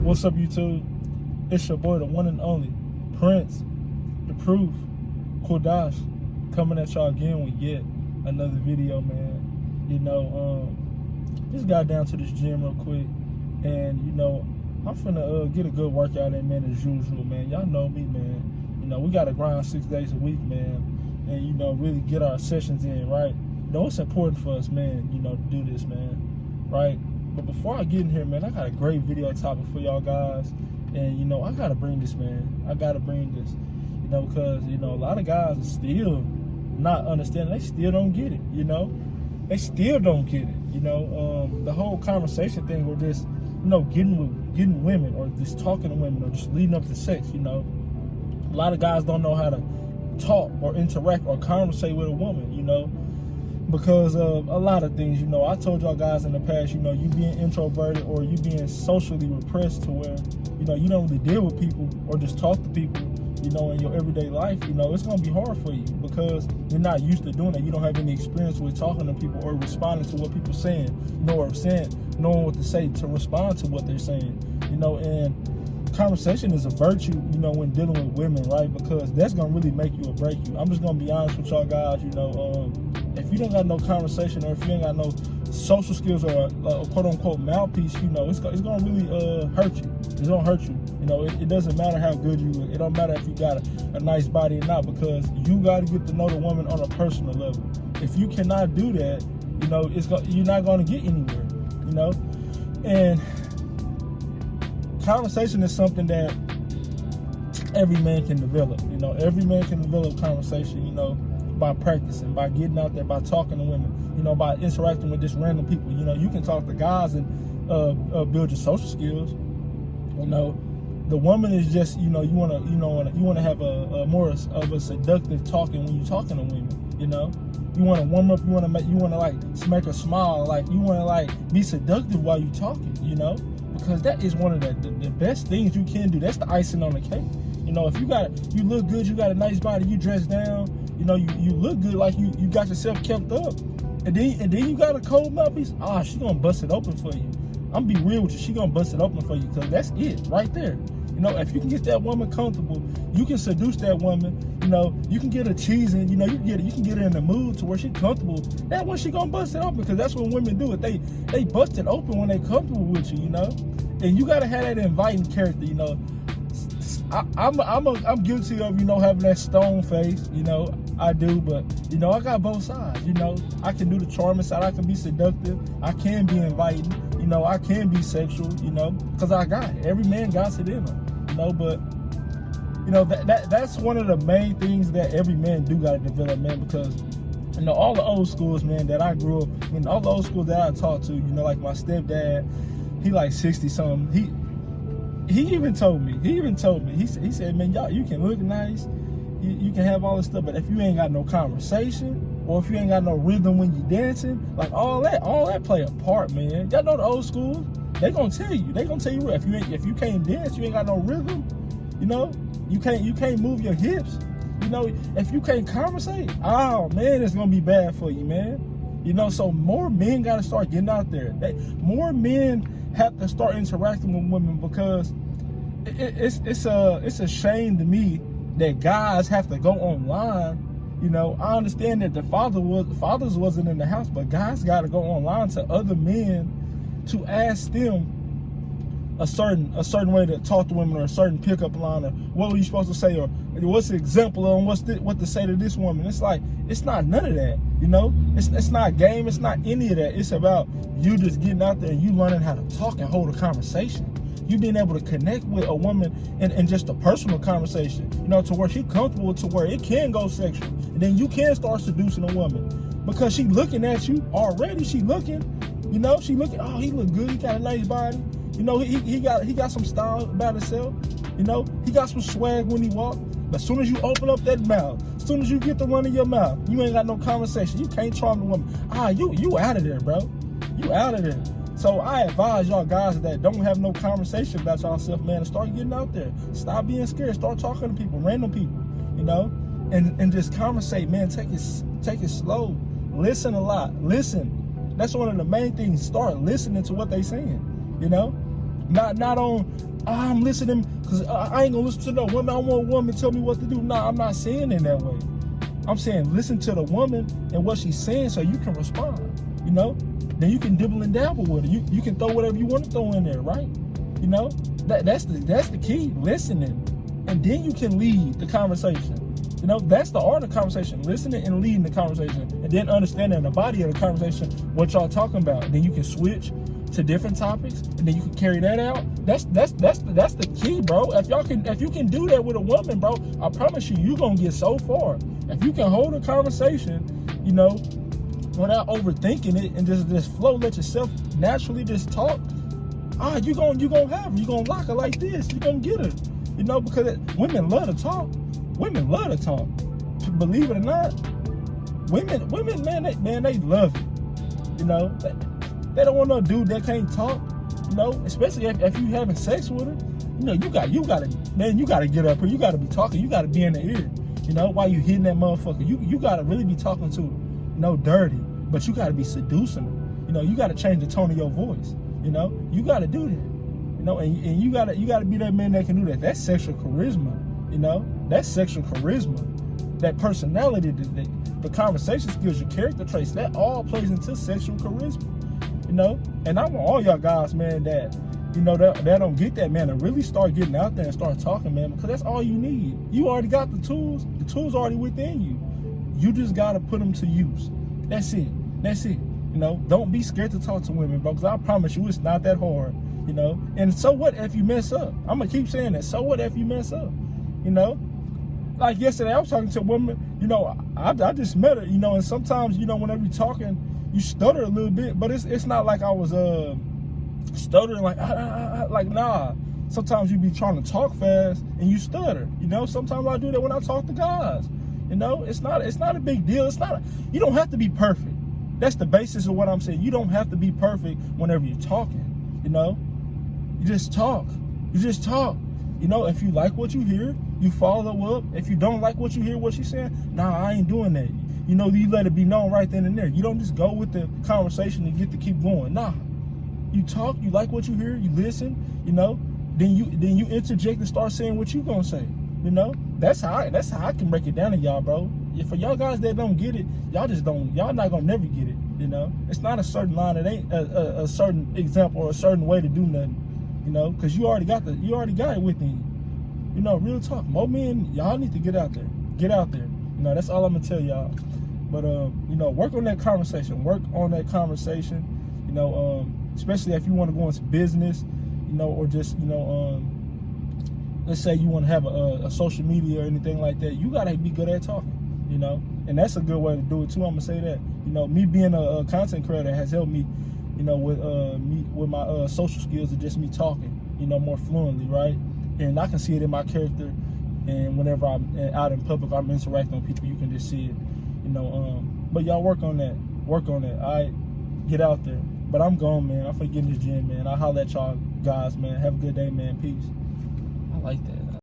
What's up, YouTube? It's your boy, the one and only Prince, the Proof, Kodash, coming at y'all again with yet another video, man. Just got down to this gym real quick, and I'm finna get a good workout in, man, as usual, man. Y'all know me, man. We gotta grind 6 days a week, man, and really get our sessions in, right? It's important for us, man, to do this, man, right? But before I get in here, man, I got a great video topic for y'all guys. And, I got to bring this, man. I got to bring this, because, a lot of guys are still not understanding. They still don't get it, They still don't get it, The whole conversation thing with this, getting women or just talking to women or just leading up to sex, A lot of guys don't know how to talk or interact or conversate with a woman, because of a lot of things. I told y'all guys in the past, you being introverted or you being socially repressed to where, you don't really deal with people or just talk to people, in your everyday life, it's going to be hard for you because you're not used to doing it. You don't have any experience with talking to people or responding to what people are saying, or knowing what to say to respond to what they're saying, and conversation is a virtue, when dealing with women, right? Because that's going to really make you or break you. I'm just going to be honest with y'all guys, if you don't got no conversation or if you ain't got no social skills or a quote-unquote mouthpiece, it's going to really hurt you. It's going to hurt you. It doesn't matter how good you look. It don't matter if you got a nice body or not, because you got to get to know the woman on a personal level. If you cannot do that, you're not going to get anywhere, And conversation is something that every man can develop. Every man can develop conversation, by practicing, by getting out there, by talking to women, by interacting with just random people. You can talk to guys and build your social skills. The woman is just, you want to have a more of a seductive talking when you're talking to women. You want to warm up, you want to like smack her smile, like you want to like be seductive while you're talking, because that is one of the best things you can do. That's the icing on the cake. If you look good, you got a nice body, you dress down, you look good, like you got yourself kept up, and then you got a cold mouthpiece. She gonna bust it open for you. I'm be real with you, she gonna bust it open for you, because that's it right there. If you can get that woman comfortable, you can seduce that woman. You can get her cheesing. You can get her in the mood to where she's comfortable. That one, she gonna bust it open, because that's what women do. It they bust it open when they comfortable with you. And you gotta have that inviting character. I'm guilty of having that stone face. I do, but I got both sides. I can do the charming side. I can be seductive. I can be inviting. I can be sexual. Because I got it. Every man got it in them. But that's one of the main things that every man do got to develop, man. Because all the old schools, man, that I grew up in, all the old schools that I talked to, like my stepdad, he like 60 something. He even told me. He said, man, y'all, you can look nice. You can have all this stuff, but if you ain't got no conversation, or if you ain't got no rhythm when you dancing, like all that play a part, man. Y'all know the old schools, they gonna tell you if you can't dance, you ain't got no rhythm, you can't move your hips, if you can't conversate, oh man, it's gonna be bad for you, man. So more men gotta start getting out there. More men have to start interacting with women, because it's a shame to me that guys have to go online. I understand that the fathers wasn't in the house, but guys got to go online to other men to ask them a certain way to talk to women, or a certain pickup line, or what were you supposed to say, or what's the example on what to say to this woman. It's like, it's not none of that. It's not game. It's not any of that. It's about you just getting out there and you learning how to talk and hold a conversation. You being able to connect with a woman in just a personal conversation, to where she's comfortable, to where it can go sexual. And then you can start seducing a woman, because she looking at you already. She looking, she looking, oh, he look good. He got a nice body. He got some style about himself. He got some swag when he walk. But as soon as you open up that mouth, as soon as you get the one in your mouth, you ain't got no conversation. You can't charm the woman. You out of there, bro. You out of there. So I advise y'all guys that don't have no conversation about yourself, man, and start getting out there. Stop being scared. Start talking to people, random people, and just conversate, man. Take it slow. Listen a lot. Listen. That's one of the main things. Start listening to what they saying, Not on, I'm listening because I ain't gonna listen to no woman. I want a woman to tell me what to do. Nah, I'm not saying it that way. I'm saying listen to the woman and what she's saying so you can respond. You know, then you can dibble and dabble with it. You can throw whatever you want to throw in there, right? You know, that's the key, listening, and then you can lead the conversation. You know, that's the art of conversation, listening and leading the conversation, and then understanding the body of the conversation, what y'all talking about. And then you can switch to different topics, and then you can carry that out. That's the key, bro. If you can do that with a woman, bro, I promise you gonna get so far. If you can hold a conversation, you know, without overthinking it and just flow, let yourself naturally just talk. You gonna have her. You gonna lock her like this. You gonna get her. You know, because women love to talk. Women love to talk. Believe it or not, women, man, they love it. You know, they don't want no dude that can't talk. You know, especially if you having sex with her. You know, you gotta get up here. You gotta be talking. You gotta be in the ear. You know, while you hitting that motherfucker, you gotta really be talking to her. You know, dirty, but you gotta be seducing her. You know, you gotta change the tone of your voice. You know, you gotta do that. You know, and you gotta be that man that can do that. That's sexual charisma. You know, that's sexual charisma. That personality, the conversation skills, your character traits, that all plays into sexual charisma. You know, and I want all y'all guys, man, that, you know, that don't get that, man, to really start getting out there and start talking, man, because that's all you need. You already got the tools. The tools already within you. You just gotta put them to use. That's it. You know, don't be scared to talk to women, bro, because I promise you it's not that hard. You know, and so what if you mess up? I'm gonna keep saying that. So what if you mess up? You know, like yesterday I was talking to a woman. You know, I just met her. You know, and sometimes, you know, whenever you're talking, you stutter a little bit, but it's not like I was stuttering like nah. Sometimes you be trying to talk fast and you stutter. You know, sometimes I do that when I talk to guys. You know, it's not a big deal. You don't have to be perfect. That's the basis of what I'm saying. You don't have to be perfect whenever you're talking. You know, you just talk. You know, if you like what you hear, you follow up. If you don't like what you hear, what she's saying, nah, I ain't doing that. You know, you let it be known right then and there. You don't just go with the conversation and get to keep going. Nah, you talk. You like what you hear. You listen. You know, then you interject and start saying what you gonna say. You know, that's how I can break it down to y'all, bro. For y'all guys that don't get it, y'all not gonna never get it. You know, it's not a certain line. It ain't a certain example or a certain way to do nothing. You know, because you already got it within you. You know, real talk. More men, y'all need to get out there. Get out there. You know, that's all I'm gonna tell y'all. But you know, work on that conversation. You know, especially if you want to go into business. You know, or just, you know, let's say you want to have a social media or anything like that. You gotta be good at talking. You know, and that's a good way to do it too. I'm gonna say that. You know, me being a content creator has helped me, you know, with my social skills and just me talking, you know, more fluently, right? And I can see it in my character, and whenever I'm out in public, I'm interacting with people, you can just see it, you know. But y'all work on that. All right, get out there. But I'm gone, man. I'm finna get in this gym, man. I'll holler at y'all guys, man. Have a good day, man. Peace. I like that.